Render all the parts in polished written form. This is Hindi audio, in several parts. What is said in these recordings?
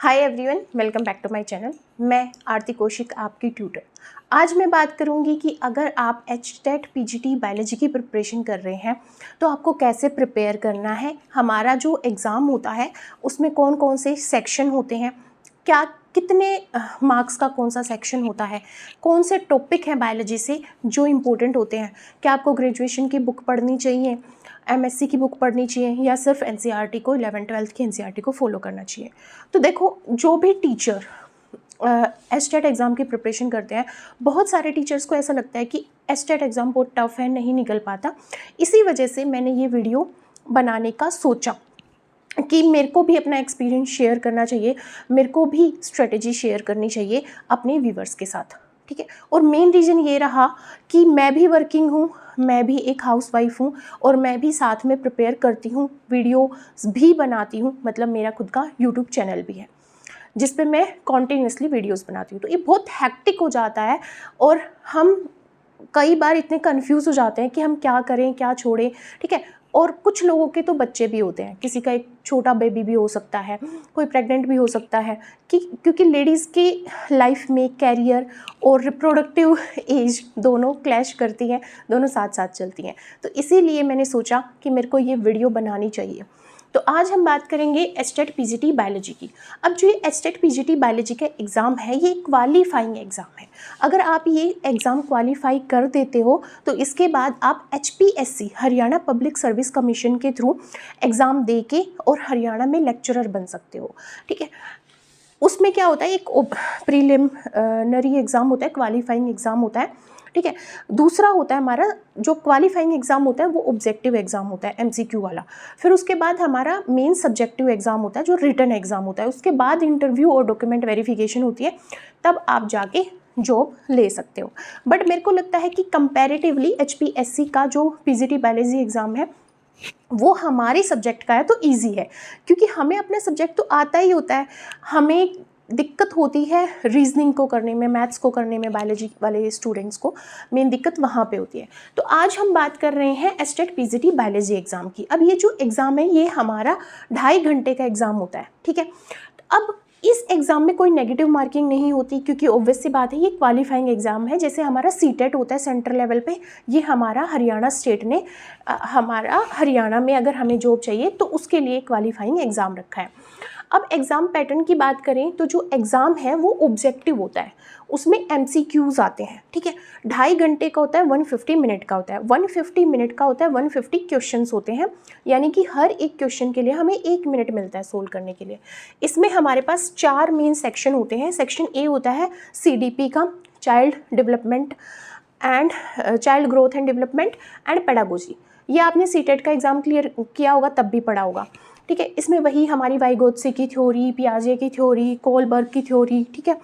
Hi everyone, welcome back to my channel. मैं आरती कौशिक, आपकी ट्यूटर। आज मैं बात करूंगी कि अगर आप एचटेट पीजीटी बायोलॉजी की प्रिपरेशन कर रहे हैं तो आपको कैसे प्रिपेयर करना है। हमारा जो एग्ज़ाम होता है उसमें कौन कौन से सेक्शन होते हैं, क्या कितने मार्क्स का कौन सा सेक्शन होता है, कौन से टॉपिक हैं बायोलॉजी से जो इम्पोर्टेंट होते हैं, क्या आपको ग्रेजुएशन की बुक पढ़नी चाहिए, एमएससी की बुक पढ़नी चाहिए या सिर्फ एनसीईआरटी को 11th-12th की एनसीईआरटी को फॉलो करना चाहिए। तो देखो, जो भी टीचर एचटेट एग्ज़ाम की प्रिपरेशन करते हैं, बहुत सारे टीचर्स को ऐसा लगता है कि एचटेट एग्ज़ाम बहुत टफ है, नहीं निकल पाता। इसी वजह से मैंने ये वीडियो बनाने का सोचा कि मेरे को भी अपना एक्सपीरियंस शेयर करना चाहिए, मेरे को भी स्ट्रेटजी शेयर करनी चाहिए अपने व्यूवर्स के साथ, ठीक है। और मेन रीज़न ये रहा कि मैं भी वर्किंग हूँ, मैं भी एक हाउसवाइफ हूँ और मैं भी साथ में प्रिपेयर करती हूँ, वीडियो भी बनाती हूँ। मतलब मेरा खुद का यूट्यूब चैनल भी है जिस पे मैं कॉन्टीन्यूसली वीडियोस बनाती हूँ। तो ये बहुत हैक्टिक हो जाता है और हम कई बार इतने कंफ्यूज हो जाते हैं कि हम क्या करें, क्या छोड़ें, ठीक है। और कुछ लोगों के तो बच्चे भी होते हैं, किसी का एक छोटा बेबी भी हो सकता है, कोई प्रेग्नेंट भी हो सकता है, कि क्योंकि लेडीज़ की लाइफ में कैरियर और रिप्रोडक्टिव एज दोनों क्लैश करती हैं, दोनों साथ साथ चलती हैं। तो इसीलिए मैंने सोचा कि मेरे को ये वीडियो बनानी चाहिए। तो आज हम बात करेंगे एचटेट पीजीटी बायोलॉजी की। अब जो ये एचटेट पीजीटी बायोलॉजी का एग्ज़ाम है, ये क्वालिफाइंग एग्ज़ाम है। अगर आप ये एग्ज़ाम क्वालिफाई कर देते हो तो इसके बाद आप HPSC Haryana public service commission के थ्रू एग्ज़ाम दे के और हरियाणा में लेक्चरर बन सकते हो, ठीक है। उसमें क्या होता है, एक प्रीलिमिनरी एग्ज़ाम होता है, क्वालिफाइंग एग्ज़ाम होता है, ठीक है। दूसरा होता है हमारा जो क्वालिफाइंग एग्ज़ाम होता है वो ऑब्जेक्टिव एग्ज़ाम होता है, एमसीक्यू वाला। फिर उसके बाद हमारा मेन सब्जेक्टिव एग्ज़ाम होता है जो रिटन एग्ज़ाम होता है। उसके बाद इंटरव्यू और डॉक्यूमेंट वेरिफिकेशन होती है, तब आप जाके जॉब ले सकते हो। बट मेरे को लगता है कि कंपैरेटिवली एचपीएससी का जो पीजीटी बायोलॉजी एग्ज़ाम है वो हमारे सब्जेक्ट का है तो इजी है, क्योंकि हमें अपना सब्जेक्ट तो आता ही होता है। हमें दिक्कत होती है रीजनिंग को करने में, मैथ्स को करने में, बायोलॉजी वाले स्टूडेंट्स को मेन दिक्कत वहाँ पे होती है। तो आज हम बात कर रहे हैं एचटेट पीजीटी बायोलॉजी एग्ज़ाम की। अब ये जो एग्ज़ाम है ये हमारा 2.5 घंटे का एग्ज़ाम होता है, ठीक है। अब इस एग्ज़ाम में कोई नेगेटिव मार्किंग नहीं होती, क्योंकि ऑब्वियस सी बात है ये क्वालिफाइंग एग्ज़ाम है। जैसे हमारा सीटेट होता है सेंट्रल लेवल पे, ये हमारा हरियाणा स्टेट ने हमारा हरियाणा में अगर हमें जॉब चाहिए तो उसके लिए क्वालिफाइंग एग्ज़ाम रखा है। अब एग्ज़ाम पैटर्न की बात करें तो जो एग्ज़ाम है वो ऑब्जेक्टिव होता है, उसमें एमसीक्यूज़ आते हैं, ठीक है। 2.5 घंटे का होता है, 150 मिनट का होता है। 150 मिनट का होता है, 150 क्वेश्चंस होते हैं, यानी कि हर एक क्वेश्चन के लिए हमें 1 मिनट मिलता है सोल्व करने के लिए। इसमें हमारे पास 4 मेन सेक्शन होते हैं। सेक्शन ए होता है सीडीपी का, child development and child growth and development and pedagogy. ये आपने सीटेट का एग्ज़ाम क्लियर किया होगा तब भी पढ़ा होगा, ठीक है। इसमें वही हमारी वाइगोत्से की थ्योरी, पियाजे की थ्योरी, कोलबर्ग की थ्योरी, ठीक है,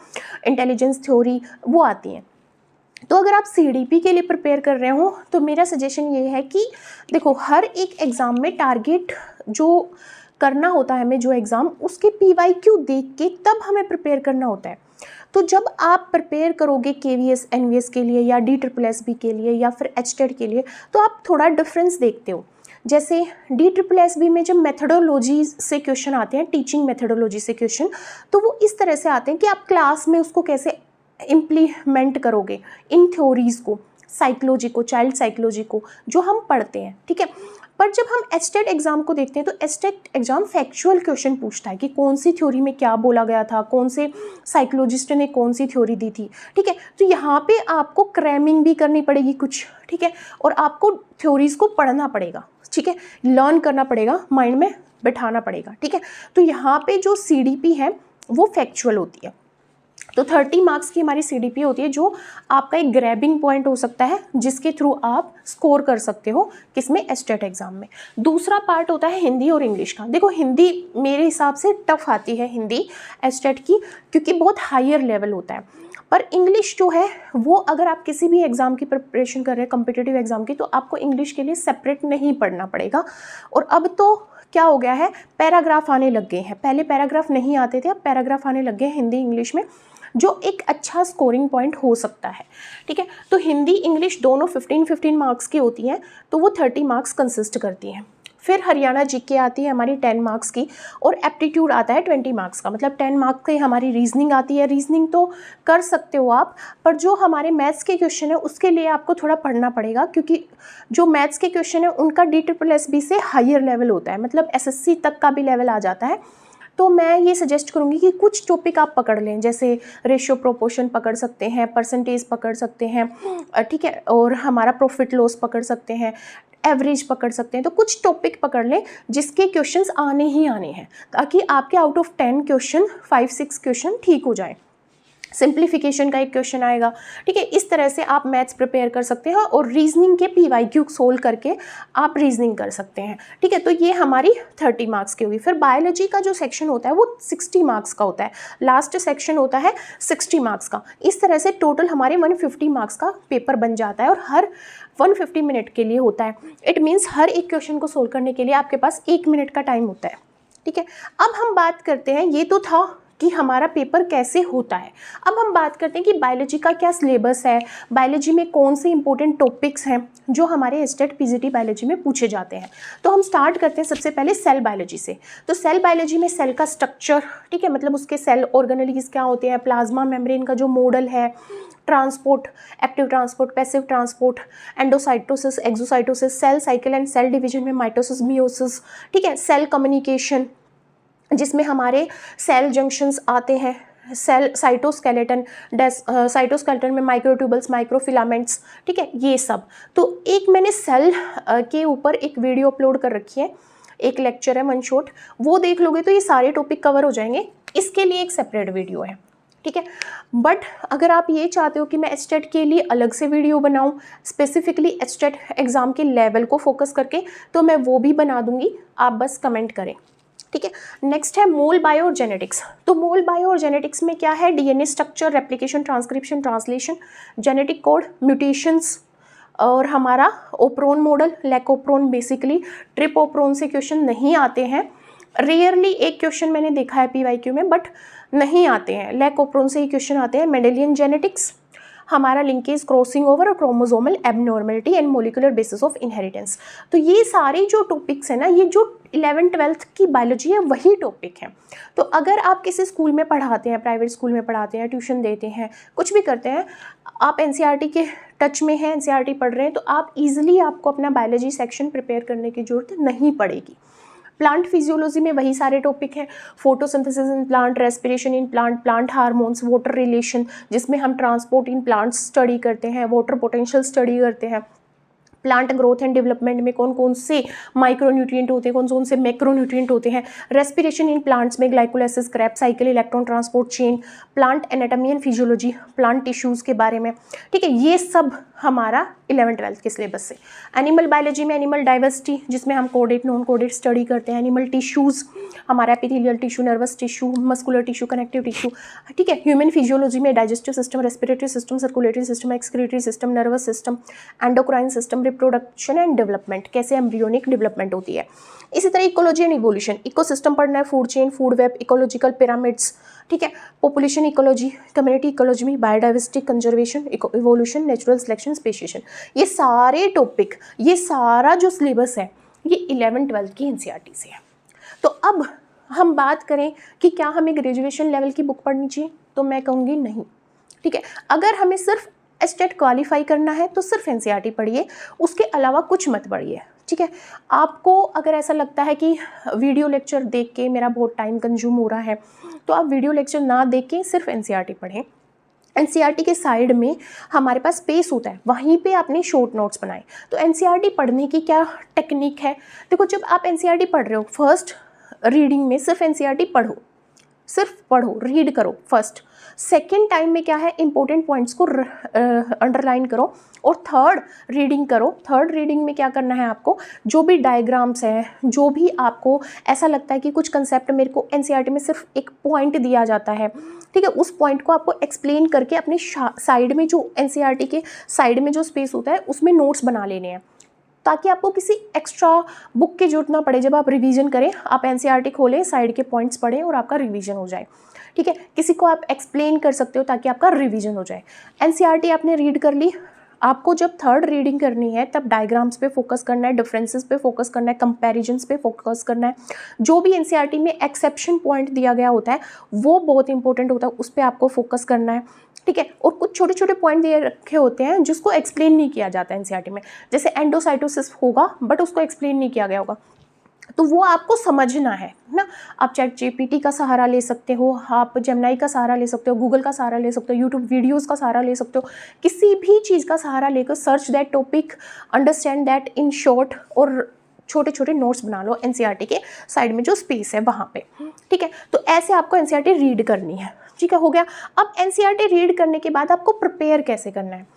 इंटेलिजेंस थ्योरी, वो आती हैं। तो अगर आप सीडीपी के लिए प्रिपेयर कर रहे हो तो मेरा सजेशन ये है कि देखो, हर एक एग्ज़ाम में टारगेट जो करना होता है हमें, जो एग्ज़ाम उसके पीवाईक्यू देख के तब हमें प्रिपेयर करना होता है। तो जब आप प्रिपेयर करोगे केवीएस एनवीएस के लिए या DSSB के लिए या फिर एचटेट के लिए, तो आप थोड़ा डिफरेंस देखते हो। जैसे DSSB में जब मेथडोलॉजी से क्वेश्चन आते हैं, टीचिंग मेथडोलॉजी से क्वेश्चन, तो वो इस तरह से आते हैं कि आप क्लास में उसको कैसे इम्प्लीमेंट करोगे इन थ्योरीज़ को, साइकोलॉजी को, चाइल्ड साइकोलॉजी को जो हम पढ़ते हैं, ठीक है। पर जब हम एचटेट एग्ज़ाम को देखते हैं तो एचटेट एग्ज़ाम फैक्चुअल क्वेश्चन पूछता है कि कौन सी थ्योरी में क्या बोला गया था, कौन से साइकोलॉजिस्ट ने कौन सी थ्योरी दी थी, ठीक है। तो यहाँ पे आपको क्रैमिंग भी करनी पड़ेगी कुछ, ठीक है, और आपको थ्योरीज़ को पढ़ना पड़ेगा, ठीक है, लर्न करना पड़ेगा, माइंड में बैठाना पड़ेगा, ठीक है। तो यहाँ पे जो सीडीपी है वो फैक्चुअल होती है। तो 30 मार्क्स की हमारी सीडीपी होती है, जो आपका एक ग्रैबिंग पॉइंट हो सकता है जिसके थ्रू आप स्कोर कर सकते हो किसमें, एचटेट एग्ज़ाम में। दूसरा पार्ट होता है हिंदी और इंग्लिश का। देखो, हिंदी मेरे हिसाब से टफ आती है, हिंदी एचटेट की, क्योंकि बहुत हायर लेवल होता है। पर इंग्लिश जो है वो, अगर आप किसी भी एग्ज़ाम की प्रिपरेशन कर रहे हैं, कम्पिटिटिव एग्ज़ाम की, तो आपको इंग्लिश के लिए सेपरेट नहीं पढ़ना पड़ेगा। और अब तो क्या हो गया है, पैराग्राफ आने लग गए हैं। पहले पैराग्राफ नहीं आते थे, अब पैराग्राफ आने लग गए हिंदी इंग्लिश में, जो एक अच्छा स्कोरिंग पॉइंट हो सकता है, ठीक है। तो हिंदी इंग्लिश दोनों 15-15 मार्क्स की होती हैं, तो वो 30 मार्क्स कंसिस्ट करती हैं। फिर हरियाणा जीके आती है हमारी 10 मार्क्स की, और एप्टीट्यूड आता है 20 मार्क्स का, मतलब 10 मार्क्स की हमारी रीजनिंग आती है। रीजनिंग तो कर सकते हो आप, पर जो हमारे मैथ्स के क्वेश्चन है उसके लिए आपको थोड़ा पढ़ना पड़ेगा, क्योंकि जो मैथ्स के क्वेश्चन है उनका DSSB से हायर लेवल होता है, मतलब SSC तक का भी लेवल आ जाता है। तो मैं ये सजेस्ट करूँगी कि कुछ टॉपिक आप पकड़ लें, जैसे रेशियो प्रोपोर्शन पकड़ सकते हैं, परसेंटेज पकड़ सकते हैं, ठीक है, और हमारा प्रॉफिट लॉस पकड़ सकते हैं, एवरेज पकड़ सकते हैं। तो कुछ टॉपिक पकड़ लें जिसके क्वेश्चंस आने ही आने हैं, ताकि आपके आउट ऑफ 10 क्वेश्चन 5-6 क्वेश्चन ठीक हो जाए। सिंप्लीफिकेशन का एक क्वेश्चन आएगा, ठीक है। इस तरह से आप मैथ्स प्रिपेयर कर सकते हैं और रीजनिंग के PYQ सोल्व करके आप रीजनिंग कर सकते हैं, ठीक है। तो ये हमारी 30 मार्क्स की होगी। फिर बायोलॉजी का जो सेक्शन होता है वो 60 मार्क्स का होता है, लास्ट सेक्शन होता है 60 मार्क्स का। इस तरह से टोटल हमारे 150 मार्क्स का पेपर बन जाता है, और हर 150 मिनट के लिए होता है। इट मीन्स हर एक क्वेश्चन को सोल्व करने के लिए आपके पास 1 मिनट का टाइम होता है, ठीक है। अब हम बात करते हैं, ये तो था कि हमारा पेपर कैसे होता है। अब हम बात करते हैं कि बायोलॉजी का क्या सिलेबस है, बायोलॉजी में कौन से इंपॉर्टेंट टॉपिक्स हैं जो हमारे STET PGT बायोलॉजी में पूछे जाते हैं। तो हम स्टार्ट करते हैं सबसे पहले सेल बायोलॉजी से। तो सेल बायोलॉजी में सेल का स्ट्रक्चर, ठीक है, मतलब उसके सेल ऑर्गेनेलीज क्या होते हैं, प्लाज्मा मेम्ब्रेन का जो मॉडल है, transport, active transport, passive transport, endocytosis, exocytosis, cell cycle and cell division में माइटोसिस, मियोसिस, ठीक है, सेल कम्युनिकेशन जिसमें हमारे सेल जंक्शंस आते हैं, सेल साइटोस्केलेटन, साइटोस्केलेटन में माइक्रोट्यूबल्स, माइक्रोफिलामेंट्स, ठीक है, ये सब। तो एक मैंने सेल के ऊपर एक वीडियो अपलोड कर रखी है, एक लेक्चर है 1 शॉट, वो देख लोगे तो ये सारे टॉपिक कवर हो जाएंगे। इसके लिए एक सेपरेट वीडियो है, ठीक है। बट अगर आप ये चाहते हो कि मैं STET के लिए अलग से वीडियो बनाऊं, स्पेसिफिकली STET एग्ज़ाम के लेवल को फोकस करके, तो मैं वो भी बना दूंगी, आप बस कमेंट करें, ठीक है। नेक्स्ट है मोल बायो और जेनेटिक्स। तो मोल बायो और जेनेटिक्स में क्या है, DNA structure, replication, transcription, translation, genetic code, mutations, और हमारा ओप्रोन मॉडल, लैकोप्रोन, बेसिकली ट्रिपोप्रोन से क्वेश्चन नहीं आते हैं। रेयरली एक क्वेश्चन मैंने देखा है PYQ में, बट नहीं आते हैं, लैकोप्रोन से ही क्वेश्चन आते हैं। मेंडेलियन जेनेटिक्स, हमारा लिंकेज, क्रॉसिंग ओवर और chromosomal abnormality and molecular basis of inheritance. तो ये सारे जो टॉपिक्स हैं ना, ये जो 11th-12th की बायोलॉजी है वही टॉपिक है। तो अगर आप किसी स्कूल में पढ़ाते हैं, प्राइवेट स्कूल में पढ़ाते हैं, ट्यूशन देते हैं, कुछ भी करते हैं, आप NCERT के टच में हैं, NCERT पढ़ रहे हैं, तो आप ईजिली आपको अपना बायोलॉजी सेक्शन प्रिपेयर करने की ज़रूरत नहीं पड़ेगी। प्लांट फिजियोलॉजी में वही सारे टॉपिक हैं, photosynthesis in plant, respiration in plant, plant hormones, water relation, जिसमें हम ट्रांसपोर्ट इन प्लांट्स स्टडी करते हैं, वाटर पोटेंशियल स्टडी करते हैं, प्लांट ग्रोथ एंड डेवलपमेंट में कौन कौन से माइक्रोन्यूट्रिएंट होते हैं, कौन कौन से मैक्रोन्यूट्रिएंट होते हैं, रेस्पिरेशन इन प्लांट्स में glycolysis, Krebs cycle, electron transport chain, plant anatomy and physiology, plant tissues के बारे में, ठीक है। ये सब हमारा 11th-12th के सिलेबस से। एनिमल बायोलॉजी में एनिमल डाइवर्सिटी, जिसमें हम कोडेड, नॉन कोडेड स्टडी करते हैं। एनिमल टिश्यूज़, हमारा epithelial tissue, nervous tissue, muscular tissue, connective tissue, ठीक है। ह्यूमन फिजियोलॉजी में digestive system, respiratory system, circulatory system, excretory system, nervous system, endocrine system, reproduction and development, कैसे एम्ब्रियोनिक डेवलपमेंट होती है। इसी तरह इकोलॉजी एंड इवोल्यूशन, इकोसिस्टम पढ़ना है, food chain, food web, ecological pyramids, ठीक है, पॉपुलेशन इकोलॉजी, कम्युनिटी इकोलॉजी में biodiversity, conservation, evolution, natural selection, speciation, ये सारे टॉपिक, ये सारा जो सिलेबस है ये 11th-12th की NCERT से है। तो अब हम बात करें कि क्या हमें ग्रेजुएशन लेवल की बुक पढ़नी चाहिए, तो मैं कहूँगी नहीं, ठीक है। अगर हमें सिर्फ STET क्वालिफाई करना है तो सिर्फ NCERT पढ़िए, उसके अलावा कुछ मत पढ़िए, ठीक है। आपको अगर ऐसा लगता है कि वीडियो लेक्चर देख के मेरा बहुत टाइम कंज्यूम हो रहा है, तो आप वीडियो लेक्चर ना देख के सिर्फ NCERT पढ़ें। NCERT के साइड में हमारे पास स्पेस होता है, वहीं पे आपने शॉर्ट नोट्स बनाए। तो NCERT पढ़ने की क्या टेक्निक है, देखो, जब आप NCERT पढ़ रहे हो, फर्स्ट रीडिंग में सिर्फ NCERT पढ़ो, सिर्फ पढ़ो, रीड करो फर्स्ट। सेकेंड टाइम में क्या है, इंपॉर्टेंट पॉइंट्स को अंडरलाइन करो, और थर्ड रीडिंग करो। थर्ड रीडिंग में क्या करना है आपको, जो भी डायग्राम्स हैं, जो भी आपको ऐसा लगता है कि कुछ कंसेप्ट मेरे को NCERT में सिर्फ एक पॉइंट दिया जाता है, ठीक है, उस पॉइंट को आपको एक्सप्लेन करके अपने साइड में, जो NCERT के साइड में जो स्पेस होता है उसमें नोट्स बना लेने हैं, ताकि आपको किसी एक्स्ट्रा बुक की जरूरत ना पड़े। जब आप रिवीजन करें, आप NCERT खोलें, साइड के पॉइंट्स पढ़ें और आपका रिवीजन हो जाए, ठीक है। किसी को आप एक्सप्लेन कर सकते हो ताकि आपका रिवीजन हो जाए। NCERT आपने रीड कर ली, आपको जब थर्ड रीडिंग करनी है तब डायग्राम्स पे फोकस करना है, डिफरेंसेस पे फोकस करना है, कंपैरिजन्स पे फोकस करना है। जो भी एनसीईआरटी में एक्सेप्शन पॉइंट दिया गया होता है वो बहुत इंपॉर्टेंट होता है, उस पर आपको फोकस करना है, ठीक है। और कुछ छोटे छोटे पॉइंट दिए रखे होते हैं जिसको एक्सप्लेन नहीं किया जाता है एनसीईआरटी में, जैसे एंडोसाइटोसिस होगा बट उसको एक्सप्लेन नहीं किया गया होगा, तो वो आपको समझना है ना। आप चैट जीपीटी का सहारा ले सकते हो, आप जेमिनी का सहारा ले सकते हो, गूगल का सहारा ले सकते हो, यूट्यूब वीडियोस का सहारा ले सकते हो, किसी भी चीज़ का सहारा लेकर search that topic, understand that in short, और छोटे छोटे नोट्स बना लो एनसीईआरटी के साइड में जो स्पेस है वहाँ पे, ठीक है। तो ऐसे आपको एनसीईआरटी रीड करनी है, ठीक है, हो गया। अब एनसीईआरटी रीड करने के बाद आपको प्रिपेयर कैसे करना है।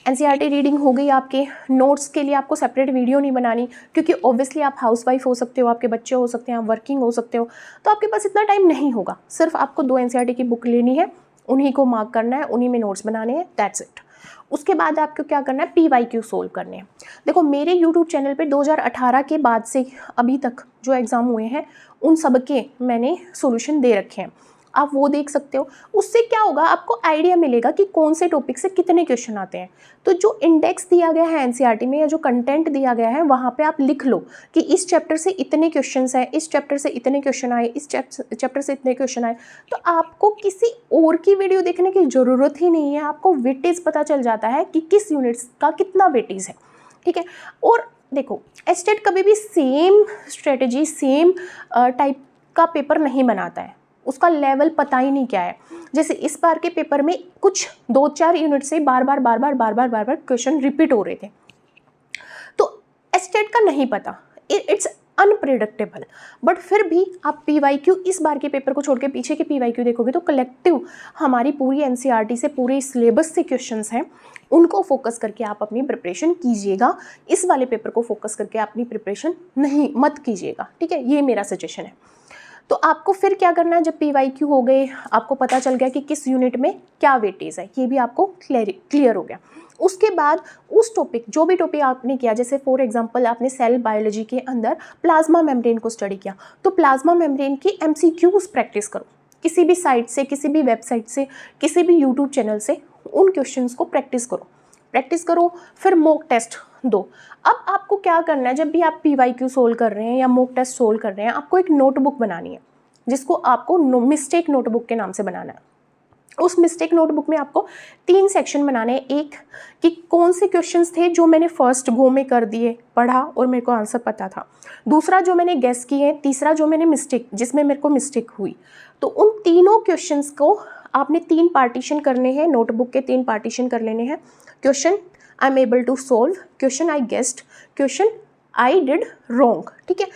एनसीईआरटी रीडिंग हो गई, आपके नोट्स के लिए आपको सेपरेट वीडियो नहीं बनानी, क्योंकि ऑब्वियसली आप हाउसवाइफ हो सकते हो, आपके बच्चे हो सकते हैं, आप वर्किंग हो सकते हो, तो आपके पास इतना टाइम नहीं होगा। सिर्फ आपको 2 एनसीईआरटी की बुक लेनी है, उन्हीं को मार्क करना है, उन्हीं में नोट्स बनाने हैं, दैट्स इट। उसके बाद आपको क्या करना है, PYQ सोल्व करने हैं। देखो मेरे यूट्यूब चैनल पे 2018 के बाद से अभी तक जो एग्ज़ाम हुए हैं उन सब के मैंने सोल्यूशन दे रखे हैं, आप वो देख सकते हो। उससे क्या होगा, आपको आइडिया मिलेगा कि कौन से टॉपिक से कितने क्वेश्चन आते हैं। तो जो इंडेक्स दिया गया है एनसीईआरटी में या जो कंटेंट दिया गया है वहाँ पे आप लिख लो कि इस चैप्टर से इतने क्वेश्चंस हैं, इस चैप्टर से इतने क्वेश्चन आए, इस चैप्टर से इतने क्वेश्चन आए। तो आपको किसी और की वीडियो देखने की ज़रूरत ही नहीं है, आपको वेटेज पता चल जाता है कि किस यूनिट्स का कितना वेटेज है, ठीक है। और देखो एचटेट कभी भी सेम स्ट्रेटजी, सेम टाइप का पेपर नहीं बनाता है, उसका लेवल पता ही नहीं क्या है। जैसे इस बार के पेपर में कुछ 2-4 यूनिट से बार बार क्वेश्चन रिपीट हो रहे थे, तो एचटेट का नहीं पता, इट्स अनप्रेडिक्टेबल। बट फिर भी आप PYQ इस बार के पेपर को छोड़ के पीछे के PYQ देखोगे तो कलेक्टिव हमारी पूरी एनसीईआरटी से, पूरे सिलेबस से क्वेश्चंस हैं, उनको फोकस करके आप अपनी प्रिपरेशन कीजिएगा। इस वाले पेपर को फोकस करके अपनी प्रिपरेशन मत कीजिएगा, ठीक है, ये मेरा सजेशन है। तो आपको फिर क्या करना है, जब PYQ हो गए, आपको पता चल गया कि किस यूनिट में क्या वेटेज है, ये भी आपको क्लियर हो गया। उसके बाद उस टॉपिक, जो भी टॉपिक आपने किया, जैसे फॉर एग्जांपल आपने सेल बायोलॉजी के अंदर प्लाज्मा मेम्ब्रेन को स्टडी किया, तो प्लाज्मा मेम्ब्रेन की MCQs प्रैक्टिस करो, किसी भी साइट से, किसी भी वेबसाइट से, किसी भी यूट्यूब चैनल से उन क्वेश्चंस को प्रैक्टिस करो, फिर मॉक टेस्ट दो। अब आपको क्या करना है, जब भी आप PYQ सोल्व कर रहे हैं या मॉक टेस्ट सोल्व कर रहे हैं, आपको एक नोटबुक बनानी है जिसको आपको मिस्टेक नोटबुक के नाम से बनाना है। उस मिस्टेक नोटबुक में आपको 3 सेक्शन बनाने हैं। एक कि कौन से क्वेश्चंस थे जो मैंने फर्स्ट गो में कर दिए, पढ़ा और मेरे को आंसर पता था। दूसरा जो मैंने गेस किए। तीसरा जो मैंने जिसमें मेरे को मिस्टेक हुई। तो उन तीनों क्वेश्चंस को आपने 3 पार्टीशन करने हैं, नोटबुक के 3 पार्टीशन कर लेने हैं। Question I am able to solve, question I guessed, question I did wrong, ठीक है।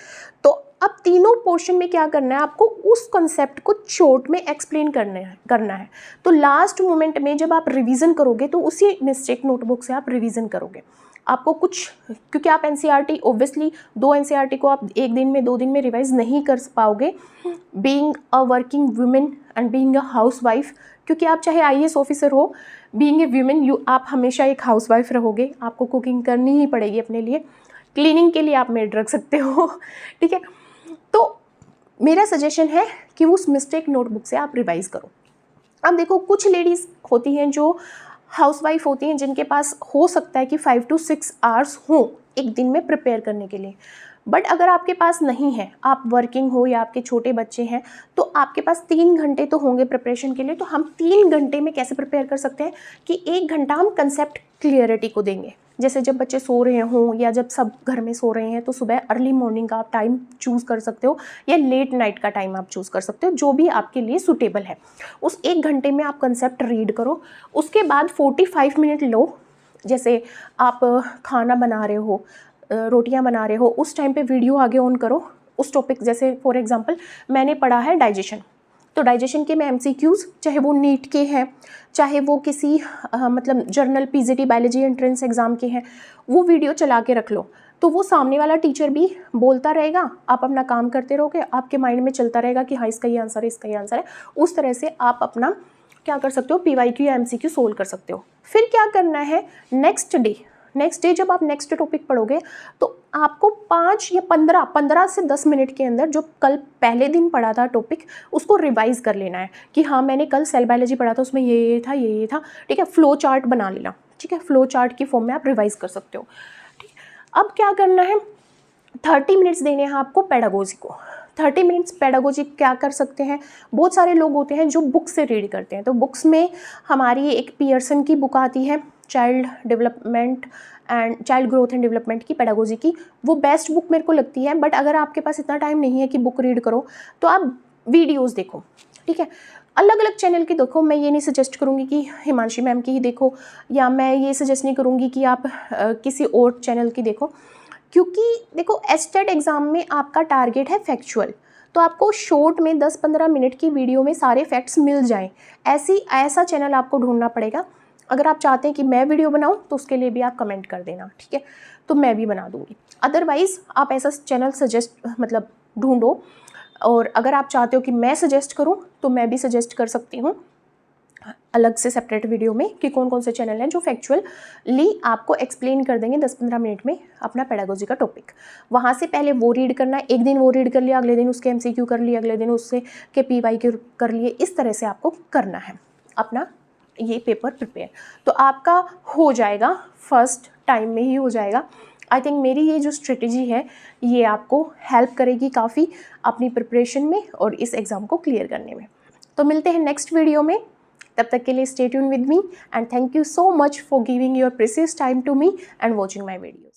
तो अब तीनों पोर्शन में क्या करना है, आपको उस कॉन्सेप्ट को शॉर्ट में एक्सप्लेन करना है। तो लास्ट मोमेंट में जब आप रिवीजन करोगे तो उसी मिस्टेक नोटबुक से आप रिवीजन करोगे। आपको कुछ, क्योंकि आप एनसीईआरटी ऑब्वियसली 2 एनसीईआरटी को आप 1 दिन में 2 दिन में रिवाइज नहीं कर पाओगे, being a working women and being a housewife, क्योंकि आप चाहे IAS ऑफिसर हो, बीइंग ए वुमेन आप हमेशा एक हाउसवाइफ रहोगे, आपको कुकिंग करनी ही पड़ेगी अपने लिए, क्लीनिंग के लिए आप मेड रख सकते हो, ठीक है। तो मेरा सजेशन है कि उस मिस्टेक नोटबुक से आप रिवाइज करो। अब देखो कुछ लेडीज़ होती हैं जो हाउसवाइफ होती हैं, जिनके पास हो सकता है कि 5 to 6 आवर्स हों एक दिन में प्रिपेयर करने के लिए, बट अगर आपके पास नहीं है, आप वर्किंग हो या आपके छोटे बच्चे हैं, तो आपके पास 3 घंटे तो होंगे प्रिपरेशन के लिए। तो हम 3 घंटे में कैसे प्रिपेयर कर सकते हैं कि 1 घंटा हम कंसेप्ट क्लियरिटी को देंगे। जैसे जब बच्चे सो रहे हों या जब सब घर में सो रहे हैं, तो सुबह अर्ली मॉर्निंग का आप टाइम चूज़ कर सकते हो या लेट नाइट का टाइम आप चूज़ कर सकते हो, जो भी आपके लिए सूटेबल है। उस 1 घंटे में आप कंसेप्ट रीड करो। उसके बाद 45 मिनट लो, जैसे आप खाना बना रहे हो, रोटियां बना रहे हो, उस टाइम पे वीडियो आगे ऑन करो उस टॉपिक। जैसे फॉर एग्जांपल मैंने पढ़ा है डाइजेशन, तो डाइजेशन के मैं MCQs, चाहे वो नीट के हैं, चाहे वो किसी मतलब journal PGT biology entrance exam के हैं, वो वीडियो चला के रख लो। तो वो सामने वाला टीचर भी बोलता रहेगा, आप अपना काम करते रहोगे, आपके माइंड में चलता रहेगा कि हाँ इसका ये आंसर है, इसका ये आंसर है। उस तरह से आप अपना क्या कर सकते हो, PYQ या MCQ सोल्व कर सकते हो। फिर क्या करना है, नेक्स्ट डे जब आप नेक्स्ट टॉपिक पढ़ोगे तो आपको 5 या 15 से 10 मिनट के अंदर जो कल पहले दिन पढ़ा था टॉपिक, उसको रिवाइज कर लेना है कि हाँ मैंने कल सेल बायोलॉजी पढ़ा था, उसमें ये था, ठीक है। फ्लो चार्ट बना लेना, ठीक है, फ्लो चार्ट की फॉर्म में आप रिवाइज कर सकते हो। ठीक, अब क्या करना है, 30 मिनट्स देने हैं आपको पेडागोजी को। 30 मिनट्स पेडागोजी क्या कर सकते हैं, बहुत सारे लोग होते हैं जो बुक से रीड करते हैं, तो बुक्स में हमारी एक पियर्सन की बुक आती है, child development and child growth and development की, पेडागोजी की, वो बेस्ट बुक मेरे को लगती है। बट अगर आपके पास इतना टाइम नहीं है कि बुक रीड करो, तो आप वीडियोज़ देखो, ठीक है, अलग अलग चैनल की देखो। मैं ये नहीं सजेस्ट करूँगी कि हिमांशी मैम की ही देखो, या मैं ये सजेस्ट नहीं करूँगी कि आप किसी और चैनल की देखो, क्योंकि देखो एचटेट एग्ज़ाम में आपका टारगेट है फैक्चुअल, तो आपको शॉर्ट में 10-15 मिनट की वीडियो में सारे फैक्ट्स मिल जाएं, ऐसा चैनल आपको ढूंढना पड़ेगा। अगर आप चाहते हैं कि मैं वीडियो बनाऊं तो उसके लिए भी आप कमेंट कर देना, ठीक है, तो मैं भी बना दूंगी। अदरवाइज़ आप ऐसा चैनल सजेस्ट मतलब ढूंढो, और अगर आप चाहते हो कि मैं सजेस्ट करूं तो मैं भी सजेस्ट कर सकती हूँ अलग से सेपरेट वीडियो में कि कौन कौन से चैनल हैं जो फैक्चुअली आपको एक्सप्लेन कर देंगे 10-15 मिनट में अपना पेडागोजी का टॉपिक। वहाँ से पहले वो रीड करना है, एक दिन वो रीड कर लिया, अगले दिन उसके MCQ कर लिए, अगले दिन उससे के PYQ कर लिए, इस तरह से आपको करना है अपना ये पेपर प्रिपेयर, तो आपका हो जाएगा, फर्स्ट टाइम में ही हो जाएगा। आई थिंक मेरी ये जो स्ट्रेटजी है ये आपको हेल्प करेगी काफ़ी अपनी प्रिपरेशन में और इस एग्ज़ाम को क्लियर करने में। तो मिलते हैं नेक्स्ट वीडियो में, तब तक के लिए stay tune with me and thank you so much for giving your precious time to me and watching my video.